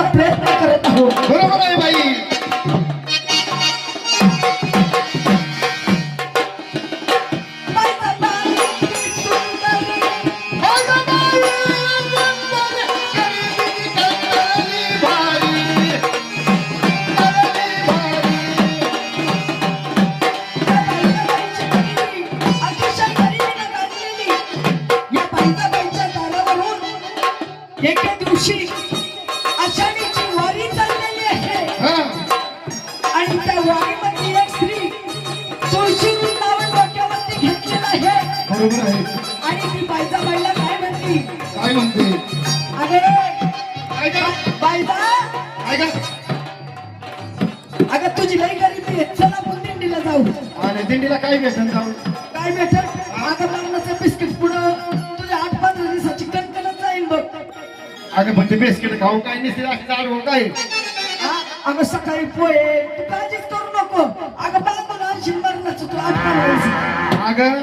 करण्याचा प्रयत्न करत आहोत. बरोबर आहे बाई. एके दिवशी आषाढीची वारी चाललेली आहे आणि त्या वारीमध्ये एक स्त्री तुळशी वृंदावन डोक्यावरती घेतलेलं आहे. बरोबर आहे. आणि ती बायजा बाईला काय म्हणते? काय म्हणते? अगं तुझी लई गरीबी आहे, चल आपण दिंडीला जाऊ. आणि दिंडीला काय भेटन जाऊ? काय भेटल? अगं लग्नाचं बिस्किट पुढं तुझ्या 8-15 दिवसाची कणकणच जाईल बघ. अगं पण ते बिस्किट खाऊन काय नसते अशी दारू काय? अगं सकाळी पोहे तू काळजीच करू नको. अगं बाळा शिंबरनाच तू 8-15 दिवस. अगं